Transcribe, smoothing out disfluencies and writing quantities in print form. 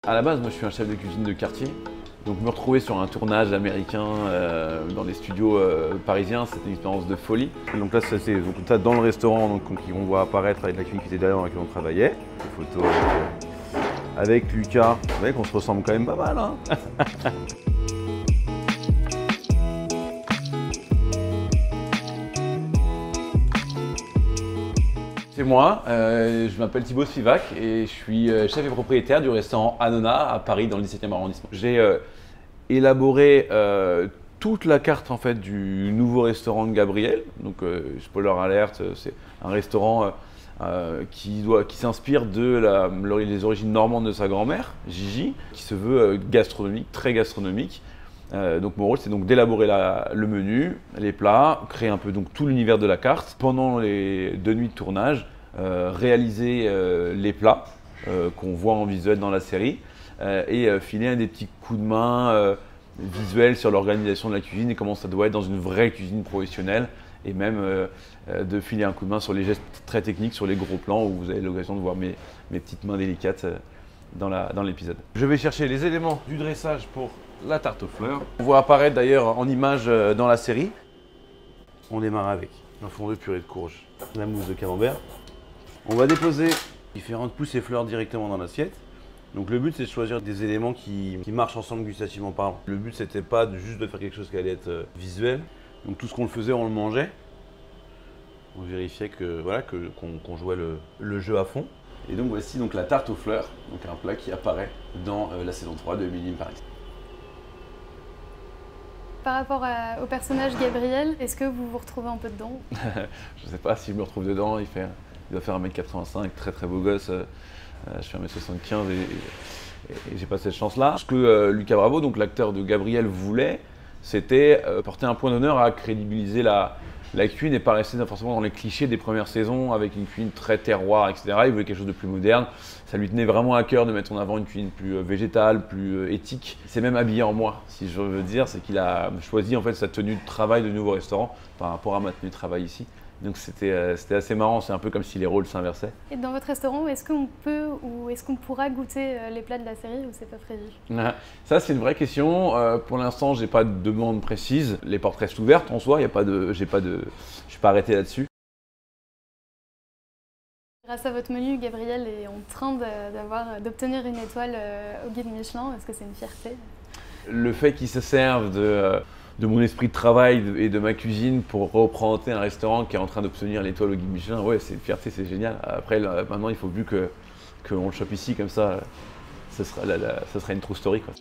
À la base, moi je suis un chef de cuisine de quartier, donc me retrouver sur un tournage américain dans les studios parisiens, c'était une expérience de folie. Donc là, c'est dans le restaurant qu'on voit apparaître avec la cuisine qui était derrière dans laquelle on travaillait. Des photos avec Lucas, vous voyez qu'on se ressemble quand même pas mal, hein. C'est moi, je m'appelle Thibaut Spivak et je suis chef et propriétaire du restaurant Anona à Paris dans le 17e arrondissement. J'ai élaboré toute la carte en fait, du nouveau restaurant de Gabriel. Donc spoiler alert, c'est un restaurant qui s'inspire les origines normandes de sa grand-mère, Gigi, qui se veut gastronomique, très gastronomique. Donc mon rôle c'est donc d'élaborer le menu, les plats, créer un peu donc tout l'univers de la carte. Pendant les 2 nuits de tournage, réaliser les plats qu'on voit en visuel dans la série et filer des petits coups de main visuels sur l'organisation de la cuisine et comment ça doit être dans une vraie cuisine professionnelle et même de filer un coup de main sur les gestes très techniques, sur les gros plans où vous avez l'occasion de voir mes petites mains délicates dans l'épisode. Je vais chercher les éléments du dressage pour la tarte aux fleurs. On voit apparaître d'ailleurs en image dans la série. On démarre avec un fond de purée de courge, la mousse de camembert. On va déposer différentes pousses et fleurs directement dans l'assiette. Donc le but c'est de choisir des éléments qui marchent ensemble gustativement parlant. Le but c'était pas juste de faire quelque chose qui allait être visuel. Donc tout ce qu'on le faisait, on le mangeait. On vérifiait qu'on jouait le jeu à fond. Et donc voici donc la tarte aux fleurs, donc un plat qui apparaît dans la saison 3 de Emily in Paris. Par rapport au personnage Gabriel, est-ce que vous vous retrouvez un peu dedans? Je ne sais pas si je me retrouve dedans, il doit faire 1m85, très très beau gosse. Je fais 1m75 et j'ai pas cette chance-là. Ce que Lucas Bravo, donc l'acteur de Gabriel, voulait, c'était porter un point d'honneur à crédibiliser la cuisine et pas rester forcément dans les clichés des premières saisons avec une cuisine très terroir, etc. Il voulait quelque chose de plus moderne. Ça lui tenait vraiment à cœur de mettre en avant une cuisine plus végétale, plus éthique. Il s'est même habillé en moi, si je veux dire. C'est qu'il a choisi en fait sa tenue de travail de nouveau restaurant par rapport à ma tenue de travail ici. Donc c'était assez marrant, c'est un peu comme si les rôles s'inversaient. Et dans votre restaurant, est-ce qu'on peut ou est-ce qu'on pourra goûter les plats de la série ou c'est pas prévu? Ça c'est une vraie question. Pour l'instant, j'ai pas de demande précise. Les portes restent ouvertes en soi, je suis pas arrêté là-dessus. Grâce à votre menu, Gabriel est en train d'obtenir une étoile au guide Michelin. Est-ce que c'est une fierté? Le fait qu'il se serve de mon esprit de travail et de ma cuisine pour représenter un restaurant qui est en train d'obtenir l'étoile au guide Michelin, ouais, c'est une fierté, c'est génial. Après, maintenant, il faut plus qu'on le chope ici, comme ça, ça sera une true story, quoi.